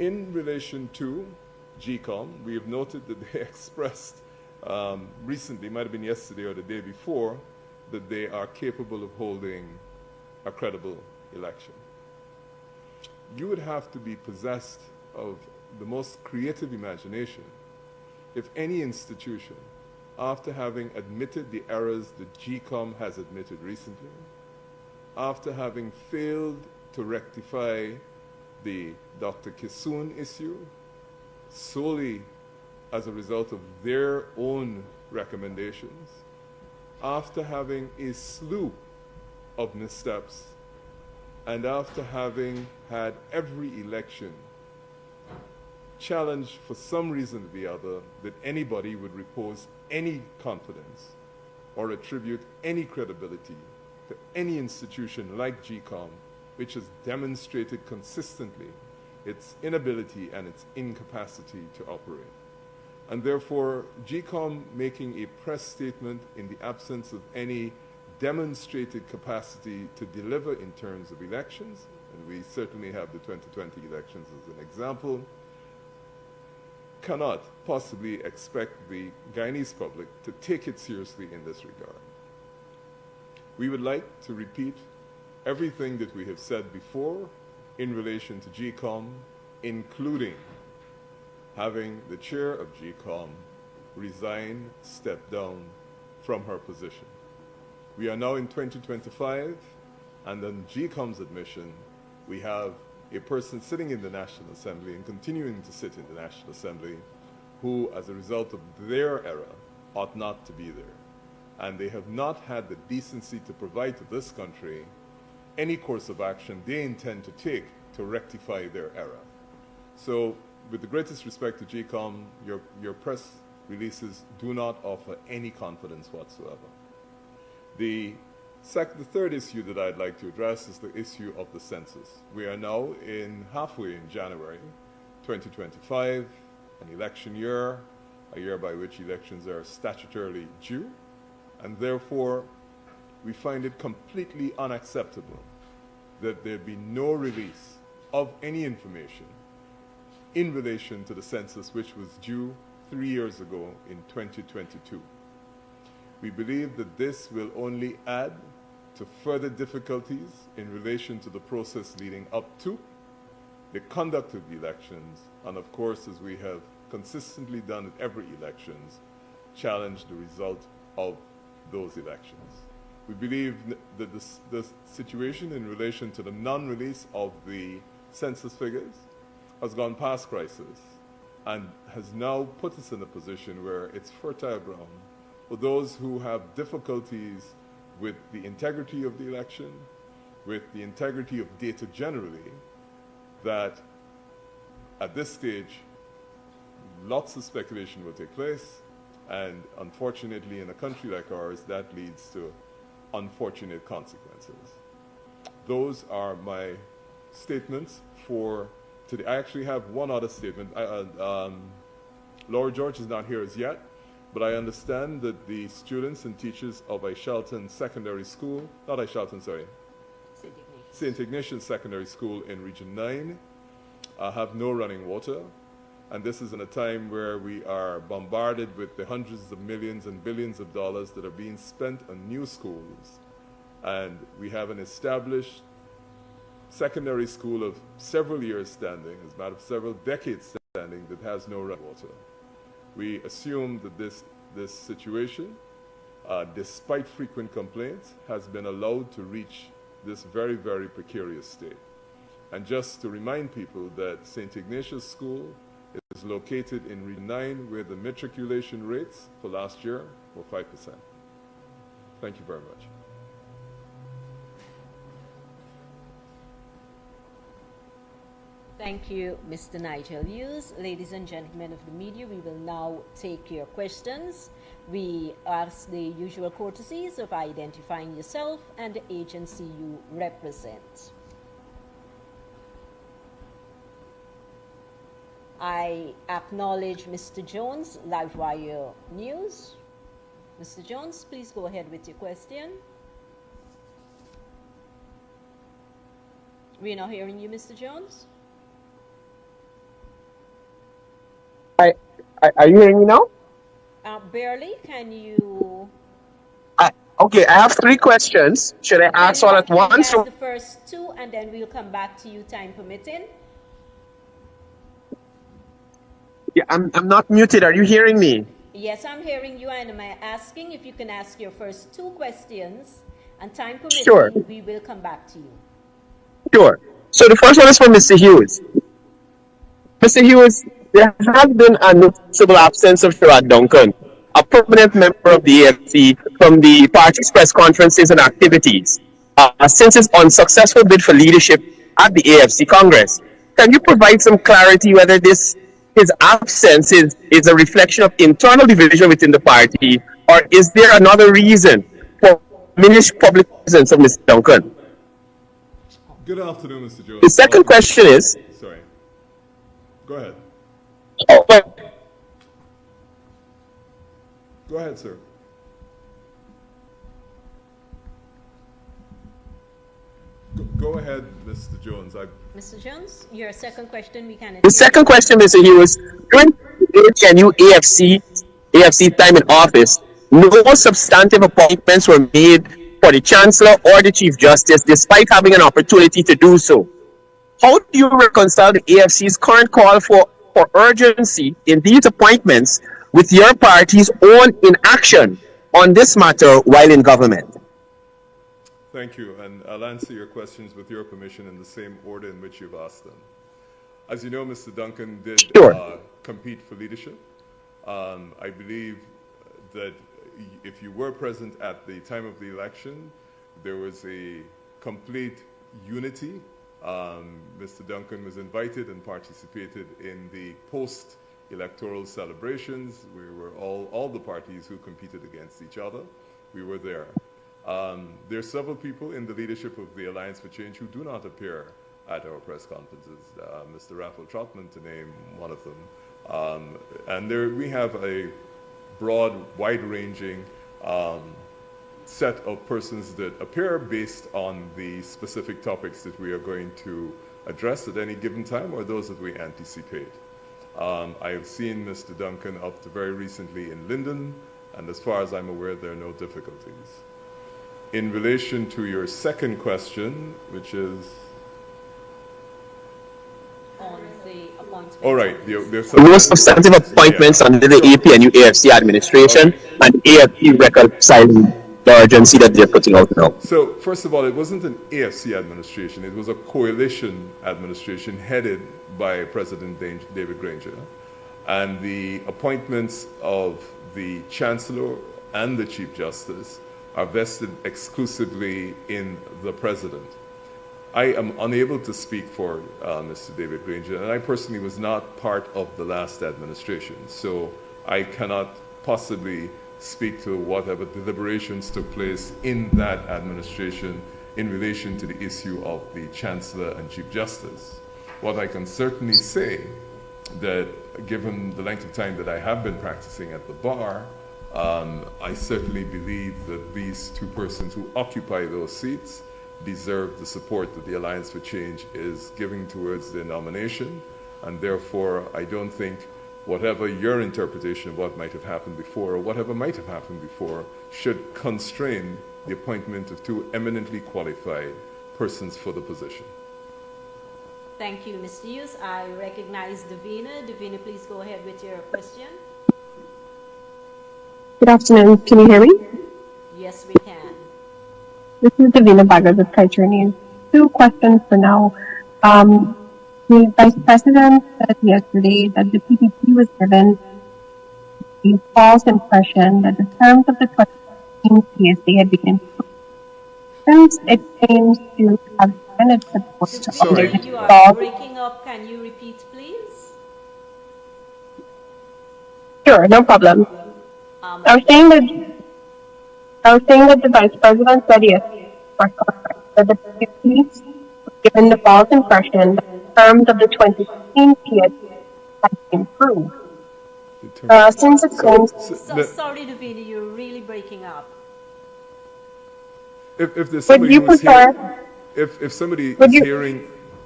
In relation to GCOM, we have noted that they expressed recently, might have been yesterday or the day before, that they are capable of holding a credible election. You would have to be possessed of the most creative imagination if any institution, after having admitted the errors that GCOM has admitted recently, after having failed to rectify the Dr. Kissoon issue solely as a result of their own recommendations, after having a slew of missteps, and after having had every election challenged for some reason or the other that anybody would repose any confidence or attribute any credibility to any institution like GCOM, which has demonstrated consistently its inability and its incapacity to operate. And therefore, GCOM making a press statement in the absence of any demonstrated capacity to deliver in terms of elections, and we certainly have the 2020 elections as an example, cannot possibly expect the Guyanese public to take it seriously in this regard. We would like to repeat everything that we have said before in relation to GCOM, including having the chair of GCOM resign, step down from her position. We are now in 2025, and on GCOM's admission, we have a person sitting in the National Assembly and continuing to sit in the National Assembly who, as a result of their error, ought not to be there. And they have not had the decency to provide to this country any course of action they intend to take to rectify their error. So, with the greatest respect to GCOM, your press releases do not offer any confidence whatsoever. The third issue that I'd like to address is the issue of the census. We are now halfway in January 2025, an election year, a year by which elections are statutorily due, and therefore we find it completely unacceptable that there be no release of any information in relation to the census which was due 3 years ago in 2022. We believe that this will only add to further difficulties in relation to the process leading up to the conduct of the elections, and of course, as we have consistently done at every elections, challenge the result of those elections. We believe that the situation in relation to the non-release of the census figures has gone past crisis and has now put us in a position where it's fertile ground for those who have difficulties with the integrity of the election, with the integrity of data generally, that at this stage, lots of speculation will take place, and unfortunately in a country like ours, that leads to unfortunate consequences. Those are my statements for today. I actually have one other statement. Laura George is not here as yet, but I understand that the students and teachers of Aishalton Secondary School, not Aishalton, sorry, St. Ignatius Secondary School in Region 9 have no running water. And this is in a time where we are bombarded with the hundreds of millions and billions of dollars that are being spent on new schools. And we have an established secondary school of several years standing, as a matter of several decades standing, that has no running water. We assume that this situation, despite frequent complaints, has been allowed to reach this very, very precarious state. And just to remind people that St. Ignatius School is located in Region 9, where the matriculation rates for last year were 5%. Thank you very much. Thank you, Mr. Nigel Hughes. Ladies and gentlemen of the media, we will now take your questions. We ask the usual courtesies of identifying yourself and the agency you represent. I acknowledge Mr. Jones, Livewire News. Mr. Jones, please go ahead with your question. We're not hearing you, Mr. Jones. Are you hearing me now? Barely. Can you Okay, I have three questions. Should I ask all at can you once? ask the first two and then we'll come back to you, time permitting? Yeah, I'm not muted. Are you hearing me? Yes, I'm hearing you, and I'm asking if you can ask your first two questions, and time Sure, permitting, we will come back to you. sure. So the first one is from Mr. Hughes. Mr. Hughes, there has been a noticeable absence of Sherrod Duncan, a prominent member of the AFC, from the party's press conferences and activities, since his unsuccessful bid for leadership at the AFC Congress. Can you provide some clarity whether his absence is a reflection of internal division within the party, or is there another reason for diminished public presence of Mr. Duncan? Good afternoon, Mr. The Jones. second question is, Sorry. Go ahead. oh, well, Go ahead, sir. Go ahead, Mr. Jones. Mr. Jones, your second question, we can. the second question, Mr. Hughes, during the GNU AFC time in office, no substantive appointments were made for the Chancellor or the Chief Justice, despite having an opportunity to do so. How do you reconcile the AFC's current call for urgency in these appointments with your party's own inaction on this matter while in government? Thank you, and I'll answer your questions with your permission in the same order in which you've asked them. As you know, Mr. Duncan did compete for leadership. I believe that if you were present at the time of the election, there was a complete unity. Mr. Duncan was invited and participated in the post-electoral celebrations. We were all the parties who competed against each other. We were there. There are several people in the leadership of the Alliance for Change who do not appear at our press conferences. Mr. Raphael Trotman, to name one of them. And we have a broad, wide-ranging set of persons that appear based on the specific topics that we are going to address at any given time or those that we anticipate. I have seen Mr. Duncan up to very recently in Linden, and as far as I'm aware, there are no difficulties. In relation to your second question, which is on the appointment. all right, no substantive appointments under the AP and AFC administration, and AFC reconciling the urgency that they're putting out now. So, first of all, it wasn't an AFC administration. It was a coalition administration headed by President David Granger. And the appointments of the Chancellor and the Chief Justice are vested exclusively in the President. I am unable to speak for Mr. David Granger, and I personally was not part of the last administration, so I cannot possibly speak to whatever deliberations took place in that administration in relation to the issue of the Chancellor and Chief Justice. What I can certainly say that given the length of time that I have been practicing at the bar, I certainly believe that these two persons who occupy those seats deserve the support that the Alliance for Change is giving towards their nomination, and therefore I don't think whatever your interpretation of what might have happened before or whatever might have happened before should constrain the appointment of two eminently qualified persons for the position. Thank you, Mr. Hughes. I recognize Davina. Davina, please go ahead with your question. Good afternoon. Can you hear me? Yes, we can. This is Davina Baggers of Culture News. Two questions for now. The Vice President said yesterday that the PPP was given a false impression that the terms of the 2016 PSA had been improved. Since it seems to have Senate support to Sorry, you are breaking up. Can you repeat, please? Sure, no problem. I was saying that the Vice President said yesterday that the PPP was given the false impression that the terms of the 2016 PSA had been improved. Since it seems... Sorry, Davina, you're really breaking up. If there's somebody who's if somebody is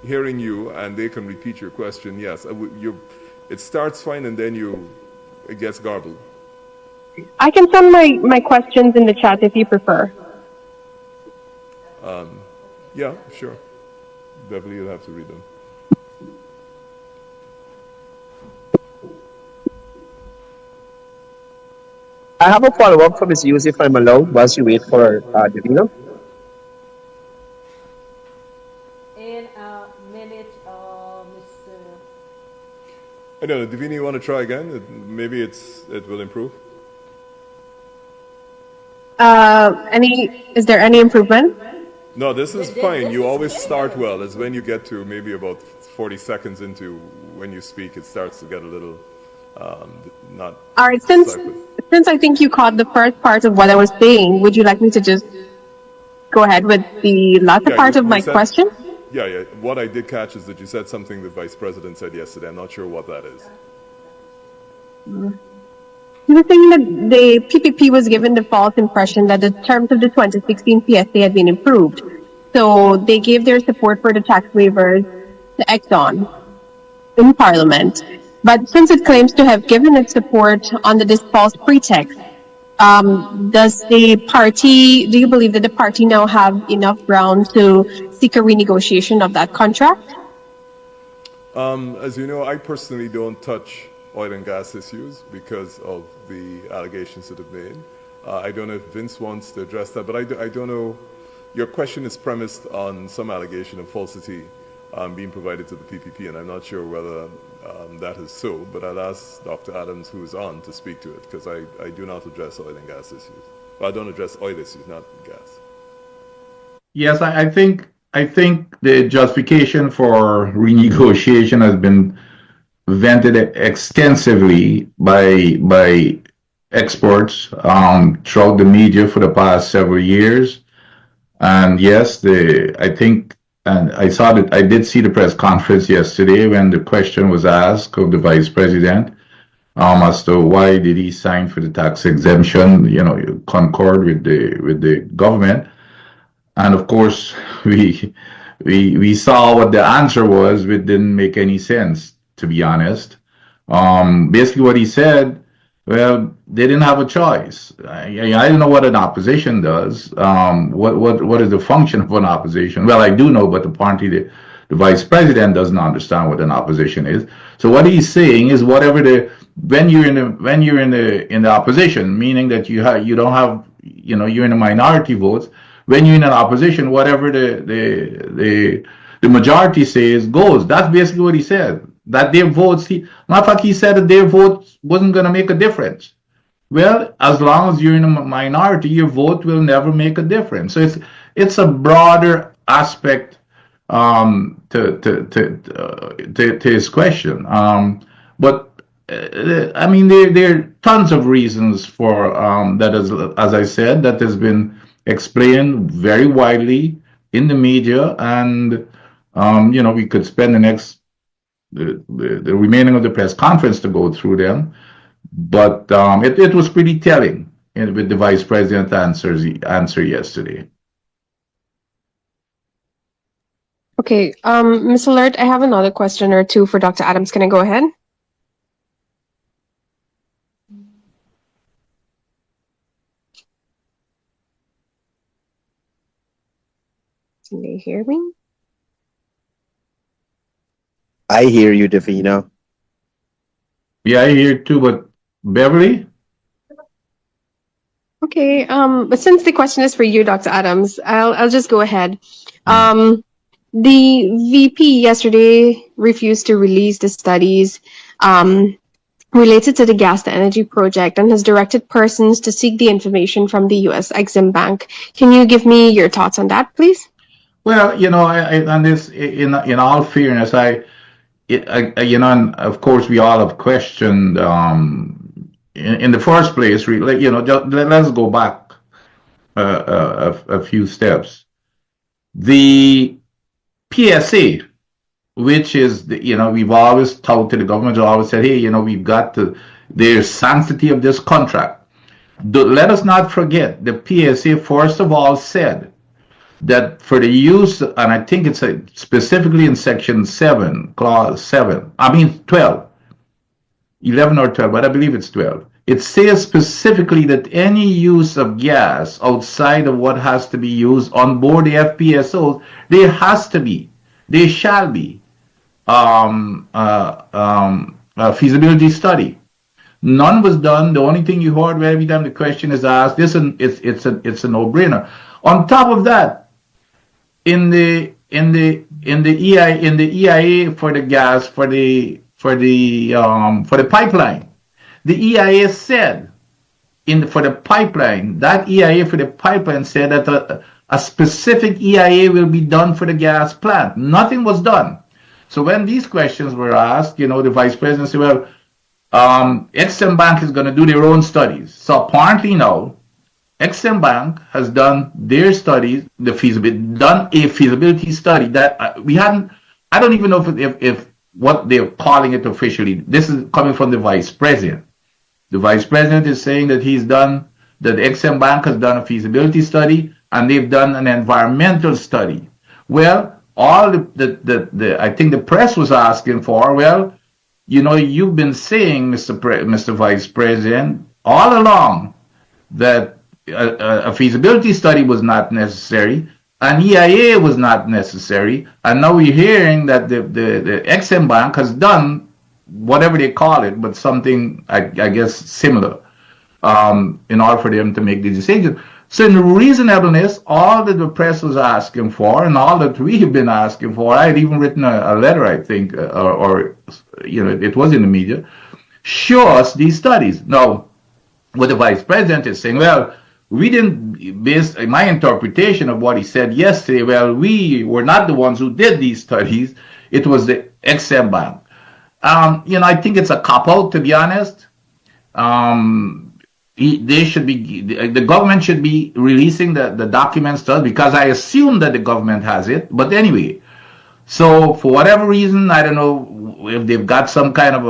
hearing you and they can repeat your question, yes, it starts fine and then you it gets garbled. I can send my questions in the chat if you prefer. Yeah, sure. Beverly, you'll have to read them. I have a follow-up for Ms. Hughes, if I'm allowed, whilst you wait for Davina. In a minute, Mr. I don't know, Divini, you want to try again? Maybe it will improve. Is there any improvement? No, this is fine. You always start well. It's when you get to maybe about 40 seconds into when you speak, it starts to get a little not. All right, since I think you caught the first part of what I was saying, would you like me to just go ahead with the latter part of my question? Yeah. What I did catch is that you said something the Vice President said yesterday. I'm not sure what that is. You were saying that the PPP was given the false impression that the terms of the 2016 PSA had been improved. So they gave their support for the tax waivers to Exxon in Parliament. But since it claims to have given its support under this false pretext, do you believe that the party now have enough ground to seek a renegotiation of that contract? As you know, I personally don't touch oil and gas issues because of the allegations that have made. I don't know if Vince wants to address that, but I don't know. Your question is premised on some allegation of falsity being provided to the PPP, and I'm not sure whether that is so, but I'll ask Dr. Adams, who is on, to speak to it, because I do not address oil and gas issues. Well, I don't address oil issues, not gas. Yes, I think the justification for renegotiation has been vented extensively by experts throughout the media for the past several years. And yes, I did see the press conference yesterday when the question was asked of the Vice President as to why did he sign for the tax exemption, concord with the government. And of course, we saw what the answer was, which didn't make any sense, to be honest. Basically what he said, well, they didn't have a choice. I don't know what an opposition does. What is the function of an opposition? Well, I do know, but apparently the Vice President doesn't understand what an opposition is. So what he's saying is when you're in the opposition, meaning that you don't have, you're in a minority votes. When you're in an opposition, whatever the majority says goes. That's basically what he said. That their votes, matter of fact, he said that their vote wasn't going to make a difference. Well, as long as you're in a minority, your vote will never make a difference. So it's a broader aspect to his question. But I mean, there are tons of reasons for that, as I said, that has been explained very widely in the media, and we could spend the remaining of the press conference to go through them, but it was pretty telling with the Vice President's answer yesterday. Okay, Ms. Alert, I have another question or two for Dr. Adams. Can I go ahead? Can they hear me? I hear you, Davina. Yeah, I hear too, but Beverly? Okay, but since the question is for you, Dr. Adams, I'll just go ahead. The VP yesterday refused to release the studies related to the gas to energy project and has directed persons to seek the information from the U.S. Exim Bank. Can you give me your thoughts on that, please? Well, on this, in all fairness, and of course we all have questioned in the first place. Let's go back a few steps. The PSA, which is we've always touted, the government has always said, hey, we've got the sanctity of this contract. Let us not forget the PSA first of all said that for the use, and I think it's specifically in section 7, clause 7, 12, 11 or 12, but I believe it's 12. It says specifically that any use of gas outside of what has to be used on board the FPSOs, there shall be a feasibility study. None was done. The only thing you heard every time the question is asked, it's a no-brainer. On top of that, in the EIA for the gas for the pipeline, the EIA said for the pipeline, that EIA for the pipeline said that a specific EIA will be done for the gas plant. Nothing was done. So when these questions were asked, the vice president said, well, Exim Bank is going to do their own studies. So apparently now, Exim Bank has done their studies, done a feasibility study that we hadn't. I don't even know if what they're calling it officially. This is coming from the vice president. The vice president is saying that that Exim Bank has done a feasibility study and they've done an environmental study. Well, all I think the press was asking for, well, you've been saying, Mr. Vice President, all along that a feasibility study was not necessary, an EIA was not necessary, and now we're hearing that the Exim Bank has done whatever they call it, but something, I guess, similar, in order for them to make the decision. So in reasonableness, all that the press was asking for and all that we have been asking for, I had even written a letter, I think, or it was in the media, show us these studies. Now, what the vice president is saying, well, we didn't base my interpretation of what he said yesterday. Well, we were not the ones who did these studies. It was the Exim Bank. I think it's a cop-out, to be honest. The government should be releasing the documents to us because I assume that the government has it. But anyway, so for whatever reason, I don't know if they've got some kind of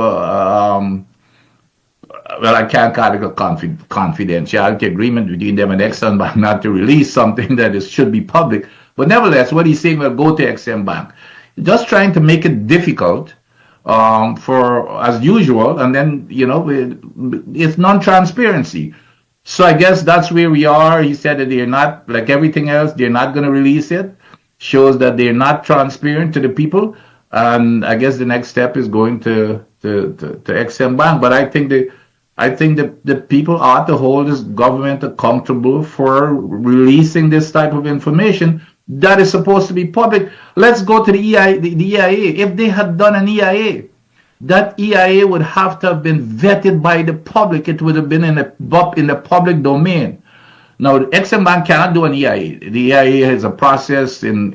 I can't call it a confidentiality agreement between them and Exim Bank not to release something that should be public. But nevertheless, what he's saying, well, go to Exim Bank. Just trying to make it difficult for as usual, and then it's non-transparency. So I guess that's where we are. He said that they're not, like everything else, they're not going to release it. Shows that they're not transparent to the people, and I guess the next step is going to Exim Bank. But I think the people ought to hold this government accountable for releasing this type of information that is supposed to be public. Let's go to the EIA. If they had done an EIA, that EIA would have to have been vetted by the public. It would have been in the public domain. Now, the Exim Bank cannot do an EIA. The EIA has a process in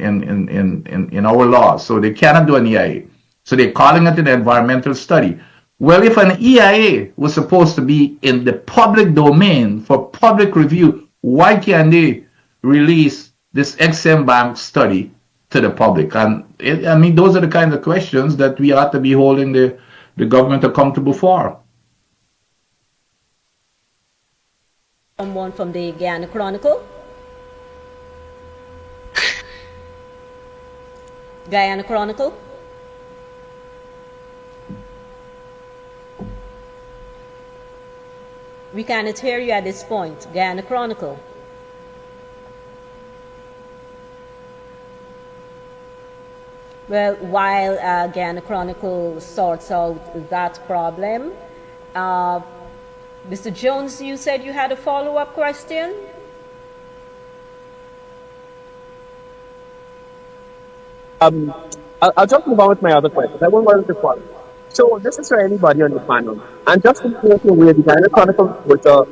our law, so they cannot do an EIA. So they're calling it an environmental study. Well, if an EIA was supposed to be in the public domain for public review, why can't they release this Exim Bank study to the public? And those are the kind of questions that we ought to be holding the government accountable for. Someone from the Guyana Chronicle. Guyana Chronicle. We cannot hear you at this point. Guyana Chronicle. Well, while Guyana Chronicle sorts out that problem, Mr. Jones, you said you had a follow-up question? I'll just move on with my other questions. I won't worry the follow. So this is for anybody on the panel. And just to make you aware, the Guyana Chronicle was a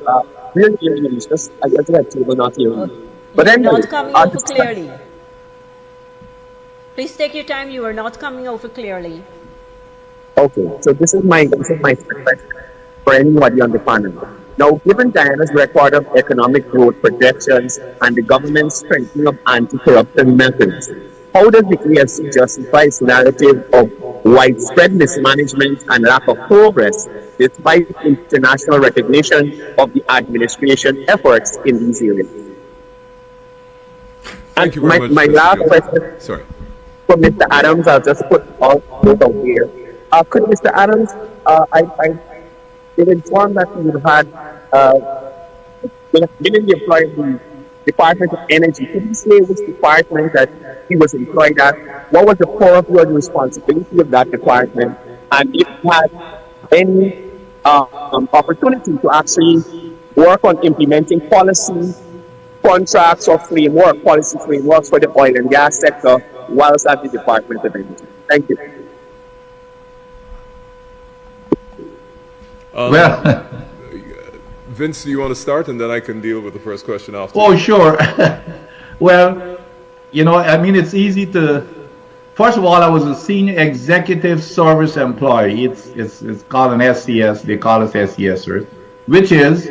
real news. Just I guess that table not hearing. But you're anyway, not coming over clearly. Please take your time. You are not coming over clearly. Okay, so this is my question for anybody on the panel. Now, given Guyana's record of economic growth projections and the government's strengthening of anti-corruption methods, how does the AFC justify its narrative of widespread mismanagement and lack of progress despite international recognition of the administration efforts in these areas? Thank you very much. My last question. Sorry. For Mr. Adams, I'll just put all out here. Could Mr. Adams, it informed that he would have had been in the employ of the Department of Energy. Could you say which department that he was employed at? What was the purview and responsibility of that department? And if he had any opportunity to actually work on implementing policy, contracts, or framework, policy frameworks for the oil and gas sector whilst at the Department of Energy. Thank you. Well, Vince, do you want to start, and then I can deal with the first question after? oh, sure. Well, I mean, it's easy to. First of all, I was a senior executive service employee. It's called an SCS. They call us SCSers, which is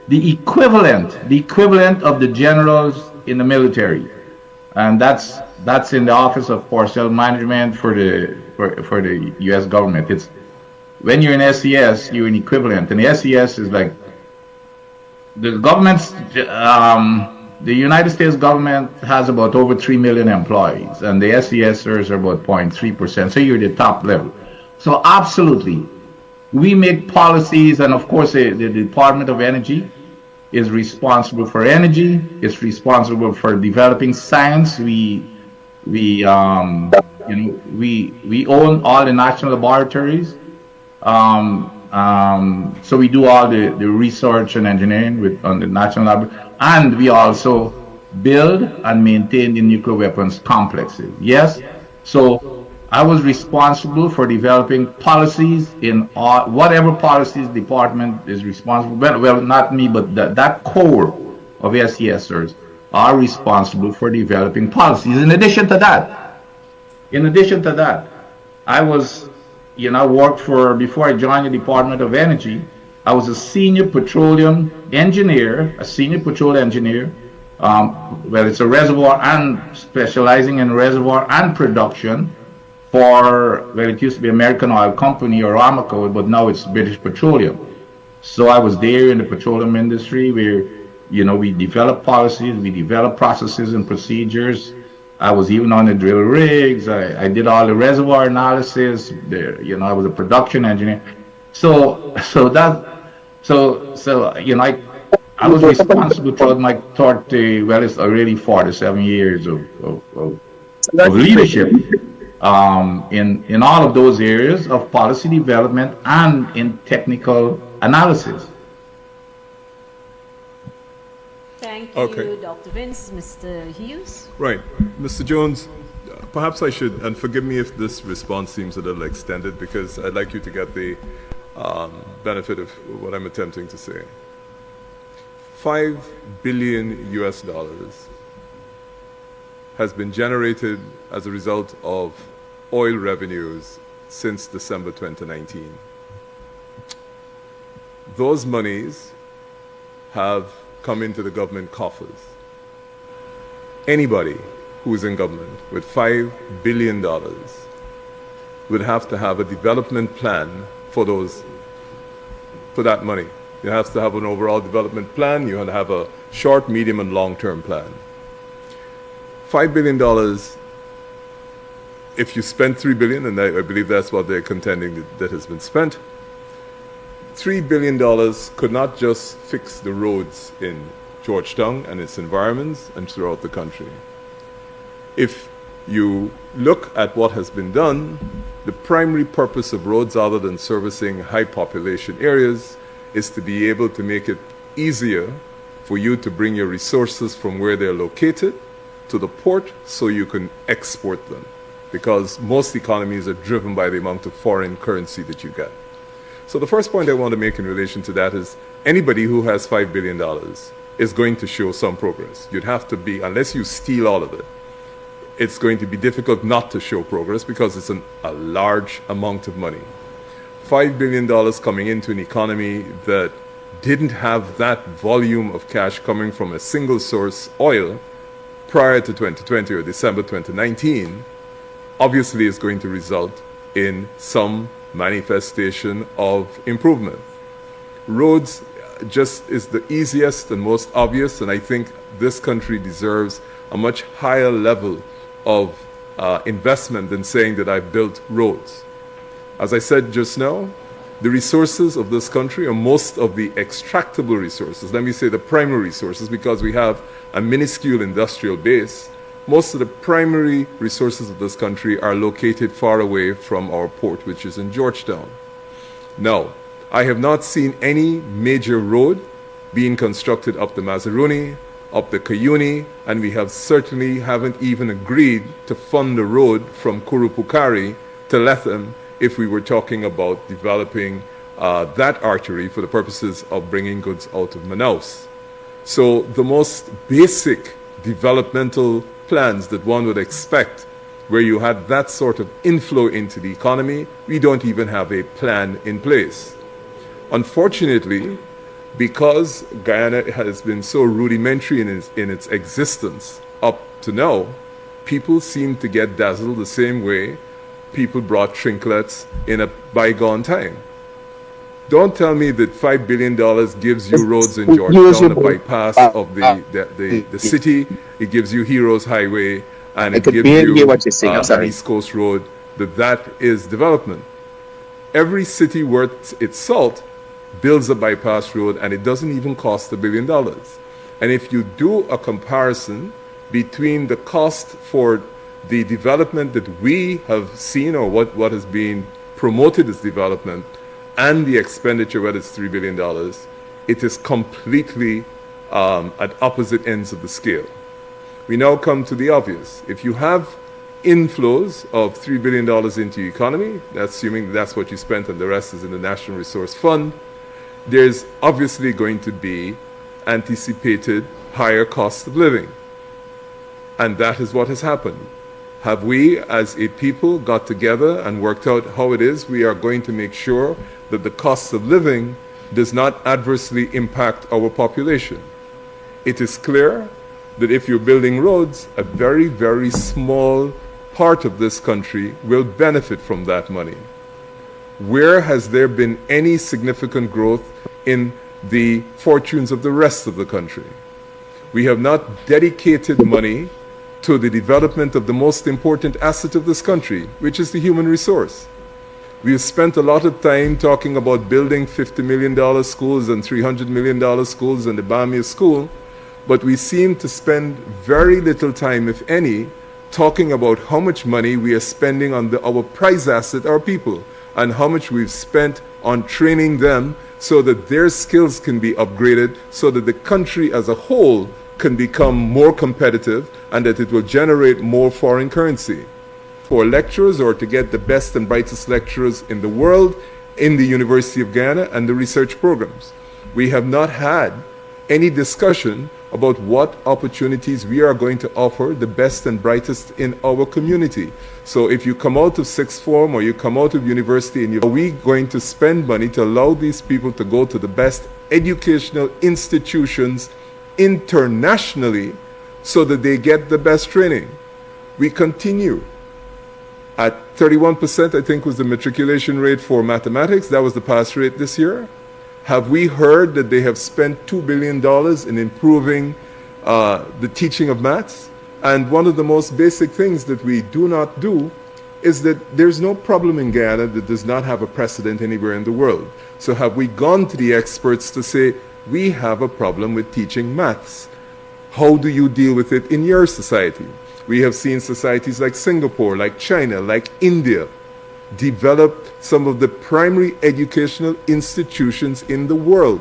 the equivalent of the generals in the military, and that's in the Office of Personnel Management for the U.S. government. It's when you're in SCS, you're an equivalent, and the SCS is like the government's. The United States government has about over 3 million employees, and the SCSers are about 0.3%. So you're the top level. So absolutely, we make policies, and of course, the Department of Energy is responsible for energy. It's responsible for developing science. We own all the national laboratories. So we do all the research and engineering on the national lab, and we also build and maintain the nuclear weapons complexes. Yes, so I was responsible for developing policies in all, whatever policies department is responsible. Well, not me, but that core of SESers are responsible for developing policies. In addition to that, I was. Worked for, before I joined the Department of Energy, I was a senior petroleum engineer. It's a reservoir and specializing in reservoir and production for, it used to be American Oil Company or Amoco, but now it's British Petroleum. So I was there in the petroleum industry where, we developed policies, we developed processes and procedures. I was even on the drill rigs. I did all the reservoir analysis. I was a production engineer. I was responsible throughout my 47 years of leadership in all of those areas of policy development and in technical analysis. Thank you, Okay. Dr. Vince. Mr. Hughes? Right. Mr. Jones, perhaps I should, and forgive me if this response seems a little extended, because I'd like you to get the benefit of what I'm attempting to say. $5 billion has been generated as a result of oil revenues since December 2019. Those monies have come into the government coffers. Anybody who is in government with $5 billion would have to have a development plan for that money. You have to have an overall development plan. You have to have a short, medium, and long-term plan. $5 billion, if you spend $3 billion, and I believe that's what they're contending that has been spent, $3 billion could not just fix the roads in Georgetown and its environments and throughout the country. If you look at what has been done, the primary purpose of roads, other than servicing high population areas, is to be able to make it easier for you to bring your resources from where they're located to the port so you can export them. Because most economies are driven by the amount of foreign currency that you get. So the first point I want to make in relation to that is anybody who has $5 billion is going to show some progress. You'd have to be, unless you steal all of it, it's going to be difficult not to show progress because it's a large amount of money. $5 billion coming into an economy that didn't have that volume of cash coming from a single source, oil, prior to 2020 or December 2019, obviously is going to result in some manifestation of improvement. Roads just is the easiest and most obvious, and I think this country deserves a much higher level of investment than saying that I've built roads. As I said just now, The resources of this country, or most of the extractable resources, let me say the primary resources, because we have a minuscule industrial base, most of the primary resources of this country are located far away from our port, which is in Georgetown. Now, I have not seen any major road being constructed up the Mazaruni, up the Cuyuni, and we have certainly haven't even agreed to fund the road from Kurupukari to Lethem if we were talking about developing that artery for the purposes of bringing goods out of Manaus. So the most basic developmental plans that one would expect where you had that sort of inflow into the economy, we don't even have a plan in place. Unfortunately, because Guyana has been so rudimentary in its existence up to now, people seem to get dazzled the same way people brought trinkets in a bygone time. Don't tell me that $5 billion gives you roads in Georgetown, a bypass of the city. It gives you Heroes Highway, and it gives you an East Coast Road. That is development. Every city worth its salt builds a bypass road, and it doesn't even cost $1 billion. And if you do a comparison between the cost for the development that we have seen, or what has been promoted as development, and the expenditure, whether it's $3 billion, it is completely at opposite ends of the scale. We now come to the obvious. If you have inflows of $3 billion into your economy, assuming that's what you spent and the rest is in the National Resource Fund, there's obviously going to be anticipated higher cost of living. And that is what has happened. Have we, as a people, got together and worked out how it is we are going to make sure that the cost of living does not adversely impact our population? It is clear that if you're building roads, a very, very small part of this country will benefit from that money. Where has there been any significant growth in the fortunes of the rest of the country? We have not dedicated money to the development of the most important asset of this country, which is the human resource. We have spent a lot of time talking about building $50 million schools and $300 million schools and the Bamia School, but we seem to spend very little time, if any, talking about how much money we are spending on our prize asset, our people, and how much we've spent on training them so that their skills can be upgraded, so that the country as a whole can become more competitive and that it will generate more foreign currency. For lecturers, or to get the best and brightest lecturers in the world in the University of Guyana and the research programs. We have not had any discussion about what opportunities we are going to offer the best and brightest in our community. So if you come out of sixth form or you come out of university, and are we going to spend money to allow these people to go to the best educational institutions internationally so that they get the best training? We continue. At 31%, I think, was the matriculation rate for mathematics. That was the pass rate this year. Have we heard that they have spent $2 billion in improving the teaching of maths? And one of the most basic things that we do not do is that there's no problem in Guyana that does not have a precedent anywhere in the world. So have we gone to the experts to say, we have a problem with teaching maths? How do you deal with it in your society? We have seen societies like Singapore, like China, like India, develop some of the primary educational institutions in the world.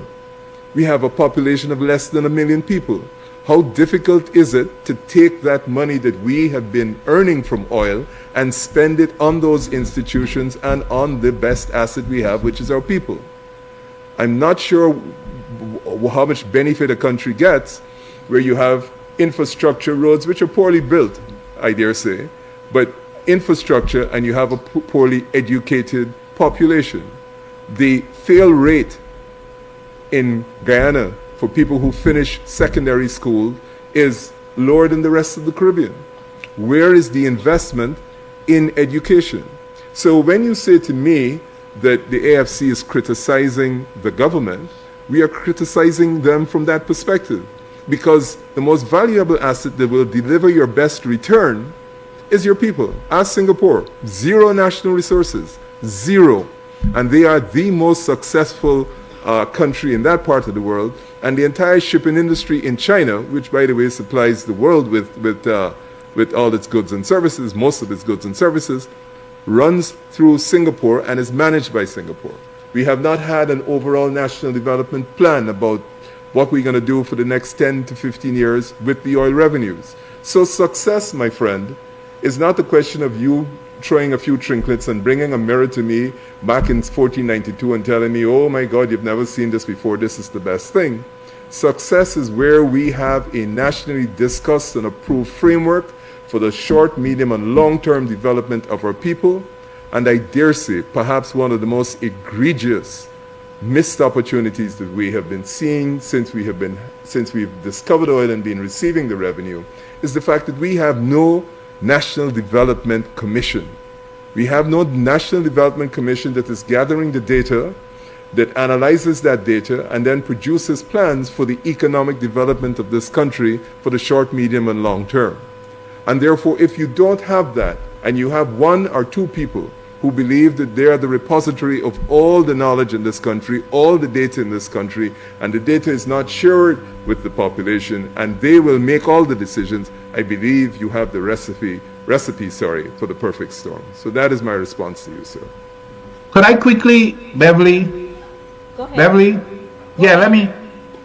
We have a population of less than 1 million people. How difficult is it to take that money that we have been earning from oil and spend it on those institutions and on the best asset we have, which is our people? I'm not sure how much benefit a country gets where you have infrastructure roads, which are poorly built, I dare say, but infrastructure, and you have a poorly educated population. The fail rate in Guyana for people who finish secondary school is lower than the rest of the Caribbean. Where is the investment in education? So when you say to me that the AFC is criticizing the government, we are criticizing them from that perspective, because the most valuable asset that will deliver your best return is your people. Ask Singapore, 0 national resources, 0. And they are the most successful country in that part of the world. And the entire shipping industry in China, which, by the way, supplies the world with all its goods and services, most of its goods and services, runs through Singapore and is managed by Singapore. We have not had an overall national development plan about what we're going to do for the next 10 to 15 years with the oil revenues. So success, my friend, is not a question of you throwing a few trinkets and bringing a mirror to me back in 1492 and telling me, oh my God, you've never seen this before, this is the best thing. Success is where we have a nationally discussed and approved framework for the short, medium, and long-term development of our people. And I dare say, perhaps one of the most egregious missed opportunities that we have been seeing since we've discovered oil and been receiving the revenue is the fact that we have no National Development Commission. We have no National Development Commission that is gathering the data, that analyzes that data, and then produces plans for the economic development of this country for the short, medium, and long term. And therefore, if you don't have that, and you have one or two people who believe that they are the repository of all the knowledge in this country, all the data in this country, and the data is not shared with the population, and they will make all the decisions, I believe you have the recipe, for the perfect storm. So that is my response to you, sir. Could I quickly, Beverly? Go ahead. Beverly? Yeah,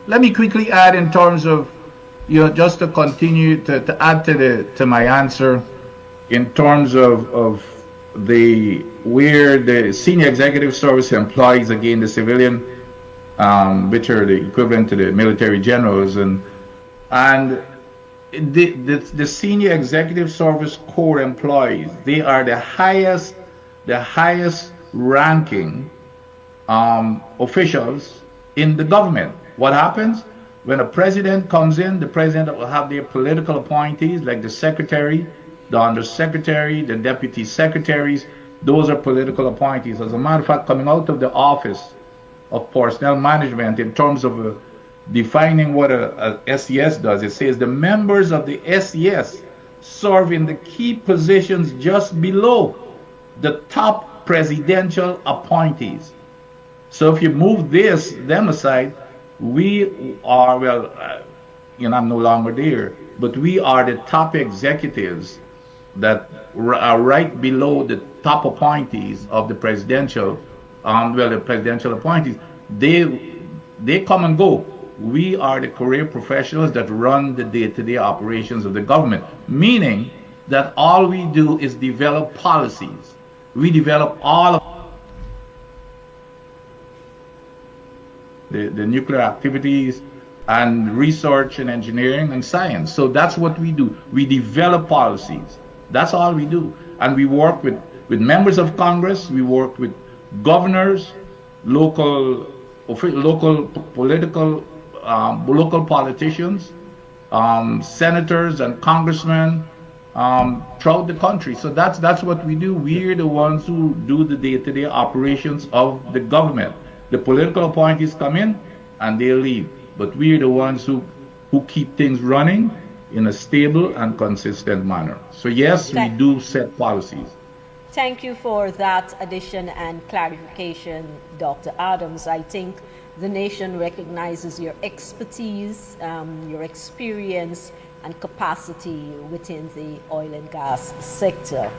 let me quickly add in terms of, just to continue to add to my answer in terms of where the senior executive service employees, again, the civilian, which are the equivalent to the military generals, and the senior executive service corps employees, they are the highest ranking officials in the government. What happens when a president comes in? The president will have their political appointees, like the secretary, the undersecretary, the deputy secretaries. Those are political appointees. As a matter of fact, coming out of the Office of Personnel Management, in terms of defining what a SES does, it says the members of the SES serve in the key positions just below the top presidential appointees. So if you move them aside, we are, I'm no longer there, but we are the top executives that are right below the top appointees of the presidential, the presidential appointees. They come and go. We are the career professionals that run the day-to-day operations of the government, meaning that all we do is develop policies. We develop all of the nuclear activities and research and engineering and science. So that's what we do. We develop policies. That's all we do. And we work with members of Congress, we work with governors, local political, local politicians, senators and congressmen throughout the country. So that's what we do. We're the ones who do the day-to-day operations of the government. The political appointees come in and they leave, but we're the ones who keep things running in a stable and consistent manner. So yes, we do set policies. Thank you for that addition and clarification, Dr. Adams. I think the nation recognizes your expertise, your experience, and capacity within the oil and gas sector.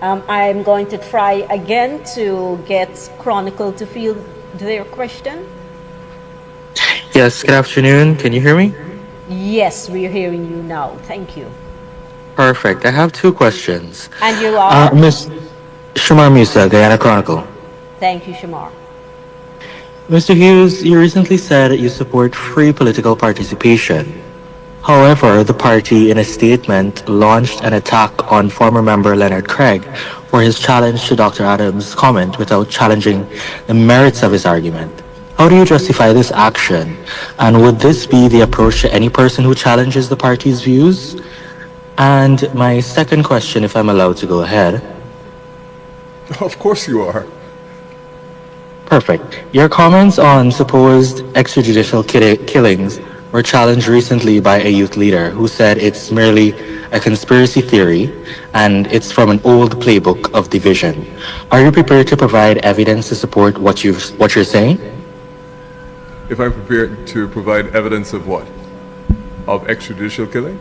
I'm going to try again to get Chronicle to field their question. Yes, good afternoon. Can you hear me? Yes, we're hearing you now. Thank you. Perfect. I have two questions. And you are? Ms. Shamar Musa, Guyana Chronicle. Thank you, Shamar. Mr. Hughes, you recently said you support free political participation. However, the party, in a statement, launched an attack on former member Leonard Craig for his challenge to Dr. Adams' comment without challenging the merits of his argument. How do you justify this action? And would this be the approach to any person who challenges the party's views? And my second question, if I'm allowed to go ahead. Of course you are. Perfect. Your comments on supposed extrajudicial killings were challenged recently by a youth leader who said it's merely a conspiracy theory, and it's from an old playbook of division. Are you prepared to provide evidence to support what you're saying? If I'm prepared to provide evidence of what? Of extrajudicial killing?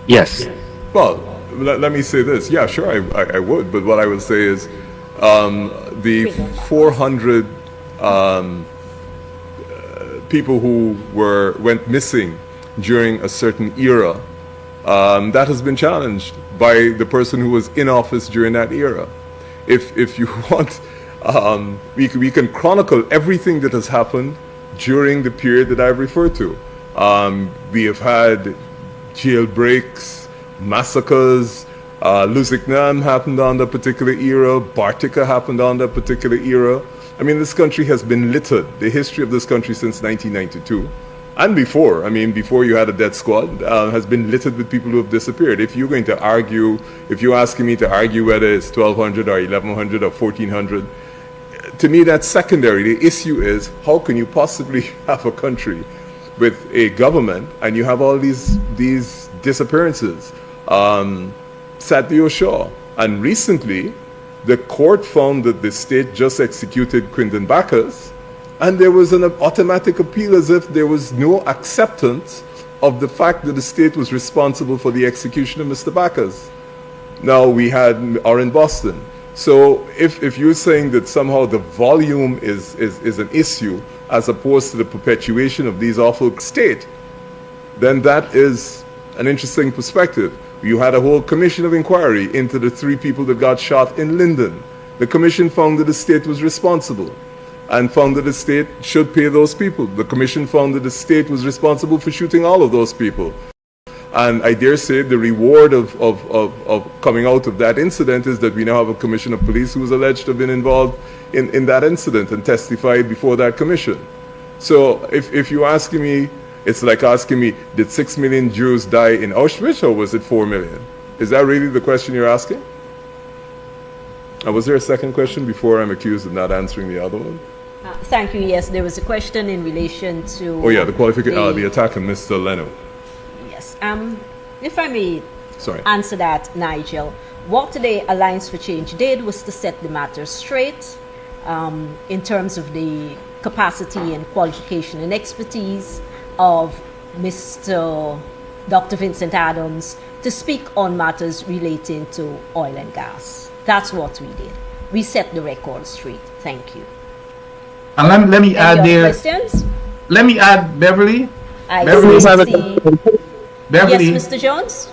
Yes. Well, let me say this. Yeah, sure, I would. But what I would say is the 400 people who went missing during a certain era, that has been challenged by the person who was in office during that era. If you want, we can chronicle everything that has happened during the period that I've referred to. We have had jailbreaks, massacres. Lusignan happened on that particular era. Bartica happened on that particular era. I mean, this country has been littered. The history of this country since 1992 and before, I mean, before you had a death squad, has been littered with people who have disappeared. If you're going to argue, if you're asking me to argue whether it's 1200 or 1100 or 1400, to me that's secondary. The issue is, how can you possibly have a country with a government and you have all these disappearances? Sadio Shaw. And recently, the court found that the state just executed Quindon Bacchus, and there was an automatic appeal as if there was no acceptance of the fact that the state was responsible for the execution of Mr. Bacchus. Now we had in Boston. So if you're saying that somehow the volume is an issue as opposed to the perpetuation of these awful state, then that is an interesting perspective. You had a whole commission of inquiry into the 3 people that got shot in Linden. The commission found that the state was responsible and found that the state should pay those people. The commission found that the state was responsible for shooting all of those people. And I dare say the reward of coming out of that incident is that we now have a commission of police who is alleged to have been involved in that incident and testified before that commission. So if you're asking me, it's like asking me, did 6 million Jews die in Auschwitz or was it 4 million? Is that really the question you're asking? And was there a second question before I'm accused of not answering the other one? Thank you. Yes, there was a question in relation to... Oh yeah, the attack on Mr. Leno. Yes. If I may answer that, Nigel, what the Alliance for Change did was to set the matter straight in terms of the capacity and qualification and expertise of Mr. Dr. Vincent Adams to speak on matters relating to oil and gas. That's what we did. We set the record straight. Thank you. And let me add there. Questions? Let me add, Beverly. Beverly. Yes, Mr. Jones?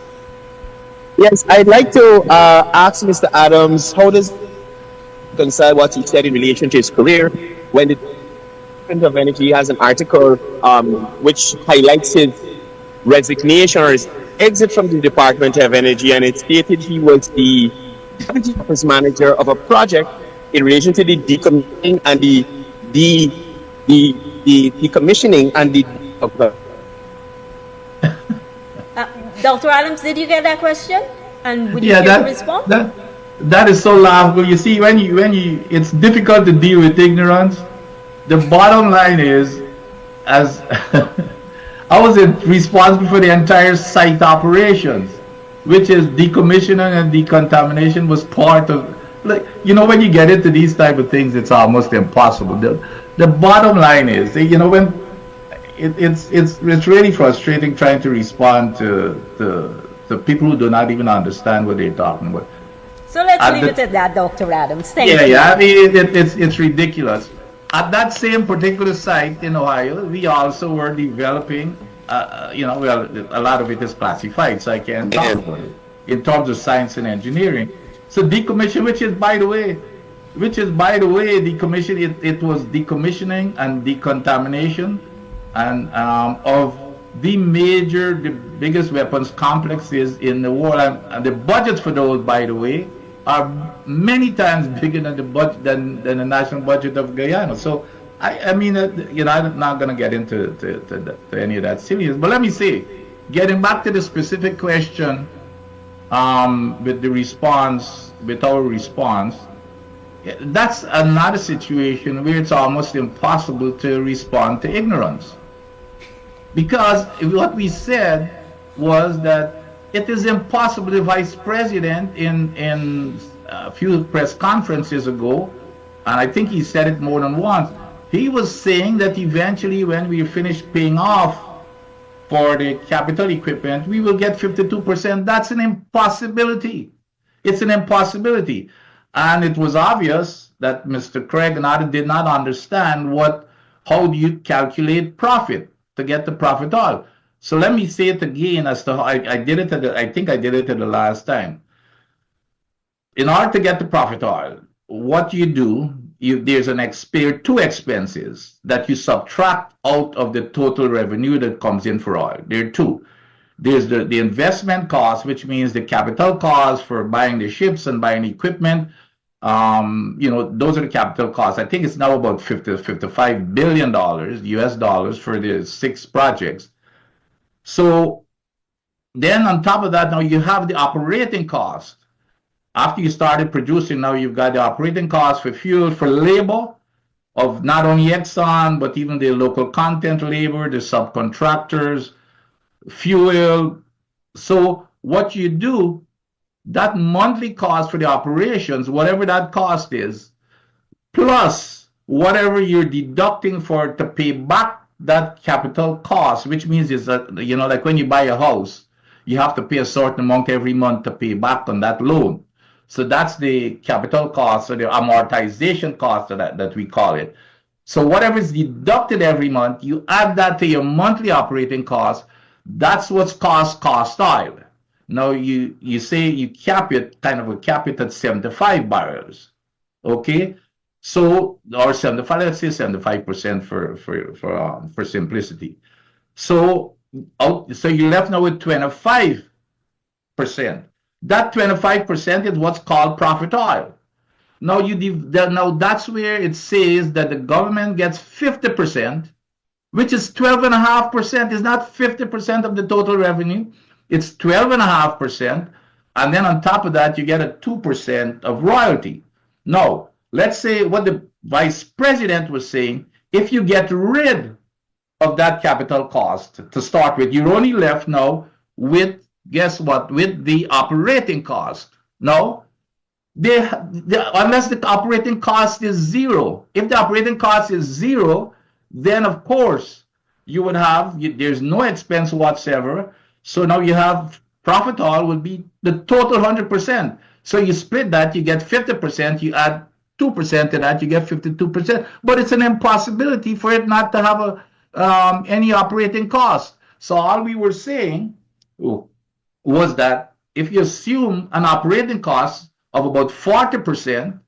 Yes, I'd like to ask Mr. Adams, how does it concern what he said in relation to his career when the Department of Energy has an article which highlights his resignation or his exit from the Department of Energy, and it stated he was the deputy office manager of a project in relation to the decommissioning and the decommissioning and the Dr. Adams, did you get that question? And would you care to respond? That is so laughable. You see, when you, it's difficult to deal with ignorance. The bottom line is, as I was responsible for the entire site operations, which is decommissioning and decontamination was part of, like, you know, when you get into these type of things, it's almost impossible. The bottom line is, you know, when it's really frustrating trying to respond to people who do not even understand what they're talking about. So let's leave it at that, Dr. Adams. Thank you. Yeah, I mean, it's ridiculous. At that same particular site in Ohio, we also were developing, you know, well, a lot of it is classified, so I can't talk about it in terms of science and engineering. So decommission, which is by the way, decommission, it was decommissioning and decontamination and of the biggest weapons complexes in the world, and the budgets for those, by the way, are many times bigger than the budget than the national budget of Guyana. So I mean, you know, I'm not going to get into to any of that serious. But let me say, getting back to the specific question, with our response, that's another situation where it's almost impossible to respond to ignorance. Because what we said was that it is impossible. The vice president in a few press conferences ago, and I think he said it more than once, he was saying that eventually when we finish paying off for the capital equipment, we will get 52%. That's an impossibility. It's an impossibility. And it was obvious that Mr. Craig did not understand how do you calculate profit to get the profit oil. So let me say it again as to how I did it. I think I did it the last time. In order to get the profit oil, what you do, there's two expenses that you subtract out of the total revenue that comes in for oil. There are two. There's the investment cost, which means the capital cost for buying the ships and buying equipment. Those are the capital costs. I think it's now about $55 billion US dollars for the 6 projects. So then on top of that, now you have the operating cost. After you started producing, now you've got the operating cost for fuel, for labor of not only Exxon, but even the local content labor, the subcontractors, fuel. So what you do, that monthly cost for the operations, whatever that cost is, plus whatever you're deducting to pay back that capital cost, which means is that, like when you buy a house, you have to pay a certain amount every month to pay back on that loan. So that's the capital cost, or the amortization cost that we call it. So whatever is deducted every month, you add that to your monthly operating cost. That's what's cost oil. Now you say you cap it at 75 barrels, okay? So, or 75, let's say 75% for simplicity. So you're left now with 25%. That 25% is what's called profit oil. Now that's where it says that the government gets 50%, which is 12.5%. Is not 50% of the total revenue. It's 12.5%, and then on top of that, you get a 2% of royalty. Now, let's say what the vice president was saying, if you get rid of that capital cost to start with, you're only left now with, guess what, with the operating cost. No, unless the operating cost is zero. If the operating cost is zero, then of course you would have, there's no expense whatsoever. So now you have profit oil will be the total 100%. So you split that, you get 50%, you add 2% to that, you get 52%. But it's an impossibility for it not to have any operating cost. So all we were saying was that if you assume an operating cost of about 40%,